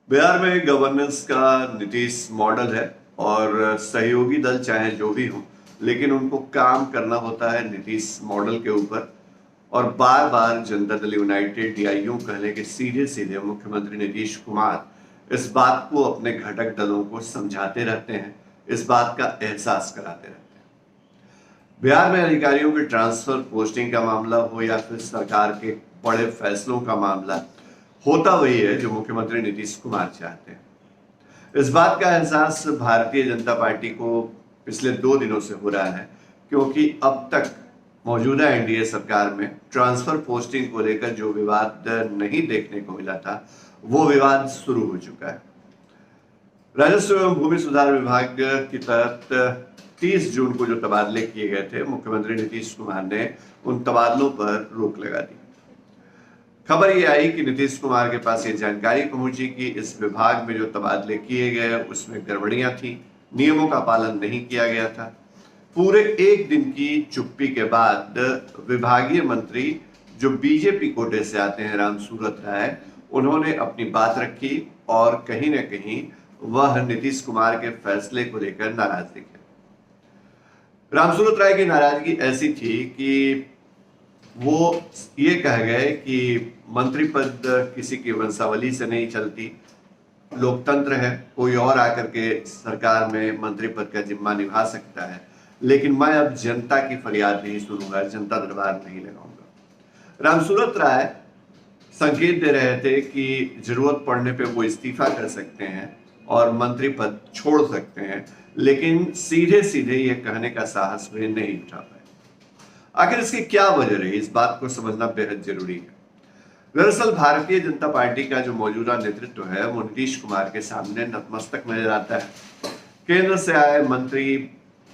बिहार में गवर्नेंस का नीतीश मॉडल है और सहयोगी दल चाहे जो भी हो, लेकिन उनको काम करना होता है नीतीश मॉडल के ऊपर। और बार बार जनता दल यूनाइटेड या यूं कहले कि सीधे सीधे मुख्यमंत्री नीतीश कुमार इस बात को अपने घटक दलों को समझाते रहते हैं, इस बात का एहसास कराते रहते हैं। बिहार में अधिकारियों के ट्रांसफर पोस्टिंग का मामला हो या फिर सरकार के बड़े फैसलों का मामला, होता वही है जो मुख्यमंत्री नीतीश कुमार चाहते हैं। इस बात का एहसास भारतीय जनता पार्टी को पिछले 2 दिनों से हो रहा है, क्योंकि अब तक मौजूदा एनडीए सरकार में ट्रांसफर पोस्टिंग को लेकर जो विवाद नहीं देखने को मिला था, वो विवाद शुरू हो चुका है। राजस्व एवं भूमि सुधार विभाग के तहत 30 जून को जो तबादले किए गए थे, मुख्यमंत्री नीतीश कुमार ने उन तबादलों पर रोक लगा दी। खबर ये आई कि नीतीश कुमार के पास ये जानकारी पहुंची कि इस विभाग में जो तबादले किए गए उसमें गड़बड़ियां थी, नियमों का पालन नहीं किया गया था। पूरे एक दिन की चुप्पी के बाद विभागीय मंत्री जो बीजेपी कोटे से आते हैं, रामसूरत राय, उन्होंने अपनी बात रखी और कहीं ना कहीं वह नीतीश कुमार के फैसले को लेकर नाराज दिखे। रामसूरत राय की नाराजगी ऐसी थी कि वो ये कह गए कि मंत्री पद किसी की वंशावली से नहीं चलती, लोकतंत्र है, कोई और आकर के सरकार में मंत्री पद का जिम्मा निभा सकता है, लेकिन मैं अब जनता की फरियाद नहीं सुनूंगा, जनता दरबार नहीं लगाऊंगा। रामसूरत राय संकेत दे रहे थे कि जरूरत पड़ने पे वो इस्तीफा कर सकते हैं और मंत्री पद छोड़ सकते हैं, लेकिन सीधे सीधे ये कहने का साहस वे नहीं उठा पाए। आखिर इसकी क्या वजह रही, इस बात को समझना बेहद जरूरी है। दरअसल भारतीय जनता पार्टी का जो मौजूदा नेतृत्व है वो नीतीश कुमार के सामने नतमस्तक नजर आता है। केंद्र से आए मंत्री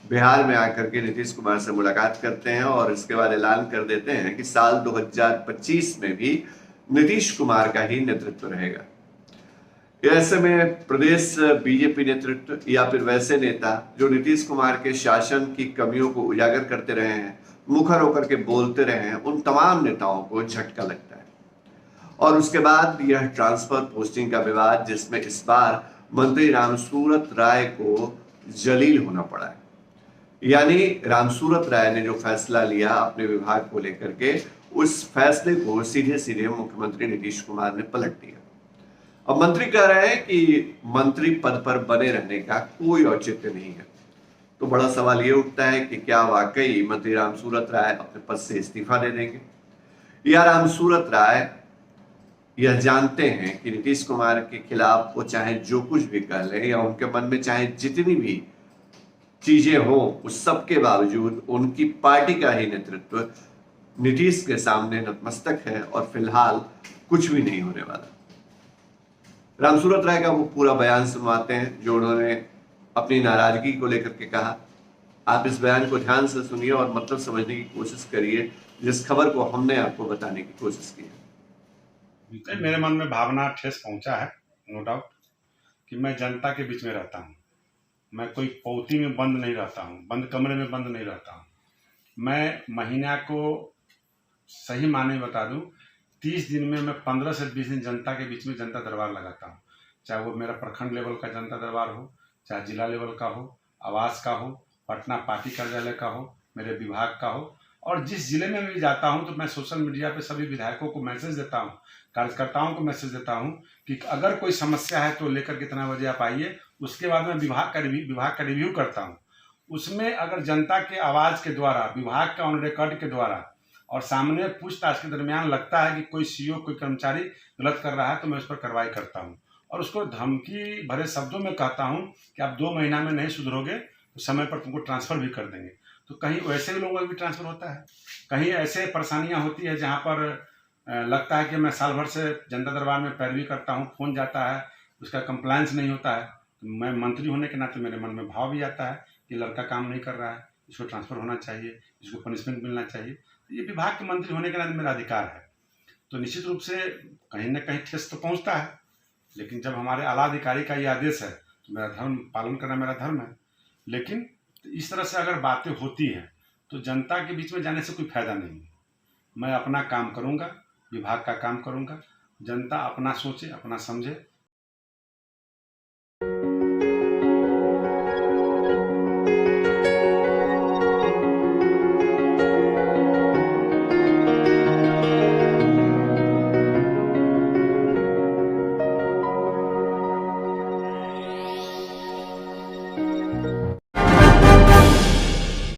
बिहार में आकर के नीतीश कुमार से मुलाकात करते हैं और इसके बाद ऐलान कर देते हैं कि साल 2025 में भी नीतीश कुमार का ही नेतृत्व रहेगा। ऐसे में प्रदेश बीजेपी नेतृत्व या फिर वैसे नेता जो नीतीश कुमार के शासन की कमियों को उजागर करते रहे हैं, मुखर होकर के बोलते रहे हैं, उन तमाम नेताओं को झटका लगता है। और उसके बाद यह ट्रांसफर पोस्टिंग का विवाद, जिसमें इस बार मंत्री रामसूरत राय को जलील होना पड़ा है। यानी रामसूरत राय ने जो फैसला लिया अपने विभाग को लेकर के, उस फैसले को सीधे सीधे मुख्यमंत्री नीतीश कुमार ने पलट दिया। अब मंत्री कह रहे हैं कि मंत्री पद पर बने रहने का कोई औचित्य नहीं है। तो बड़ा सवाल ये उठता है कि क्या वाकई मंत्री रामसूरत राय अपने पद से इस्तीफा दे देंगे, या रामसूरत राय यह जानते हैं कि नीतीश कुमार के खिलाफ वो चाहे जो कुछ भी कह लें या उनके मन में चाहे जितनी भी चीजें हो, उस सब के बावजूद उनकी पार्टी का ही नेतृत्व नीतीश के सामने नतमस्तक है और फिलहाल कुछ भी नहीं होने वाला। रामसूरत राय का वो पूरा बयान सुनवाते हैं जो उन्होंने अपनी नाराजगी को लेकर के कहा। आप इस बयान को ध्यान से सुनिए और मतलब समझने की कोशिश करिए, जिस खबर को हमने आपको बताने की कोशिश की है। मेरे मन में भावना ठेस पहुंचा है, नो डाउट, कि मैं जनता के बीच में रहता हूं। मैं कोई पौती में बंद नहीं रहता हूं, बंद कमरे में बंद नहीं रहता हूं। मैं महीना को सही माने बता दूं, 30 दिन में मैं 15 से 20 दिन जनता के बीच में जनता दरबार लगाता हूं। चाहे वो मेरा प्रखंड लेवल का जनता दरबार हो, चाहे जिला लेवल का हो, आवास का हो, पटना पार्टी कार्यालय का हो, मेरे विभाग का हो, और जिस जिले में भी जाता हूं तो मैं सोशल मीडिया पे सभी विधायकों को मैसेज देता हूं, कार्यकर्ताओं को मैसेज देता हूं कि अगर कोई समस्या है तो लेकर कितना बजे आप आइए। उसके बाद मैं विभाग का रिव्यू करता हूं। उसमें अगर जनता के आवाज़ के द्वारा, विभाग का ऑन रिकॉर्ड के द्वारा और सामने पूछताछ के दरमियान लगता है कि कोई सीईओ, कोई कर्मचारी गलत कर रहा है, तो मैं उस पर कार्रवाई करता हूं और उसको धमकी भरे शब्दों में कहता हूं कि आप 2 महीना में नहीं सुधरोगे तो समय पर तुमको ट्रांसफ़र भी कर देंगे। तो कहीं वैसे भी लोगों का भी ट्रांसफ़र होता है, कहीं ऐसे परेशानियां होती है जहां पर लगता है कि मैं साल भर से जनता दरबार में पैरवी करता हूं, फ़ोन जाता है, उसका कंप्लायंस नहीं होता है, तो मैं मंत्री होने के नाते मेरे मन में भाव भी आता है कि लड़का काम नहीं कर रहा है, इसको ट्रांसफ़र होना चाहिए, इसको पनिशमेंट मिलना चाहिए। तो ये विभाग के मंत्री होने के नाते मेरा अधिकार है। तो निश्चित रूप से कहीं ना कहीं ठेस तो पहुंचता है, लेकिन जब हमारे आला अधिकारी का ये आदेश है तो मेरा धर्म पालन करना मेरा धर्म है। लेकिन इस तरह से अगर बातें होती हैं तो जनता के बीच में जाने से कोई फायदा नहीं है। मैं अपना काम करूंगा, विभाग का काम करूंगा, जनता अपना सोचे, अपना समझे,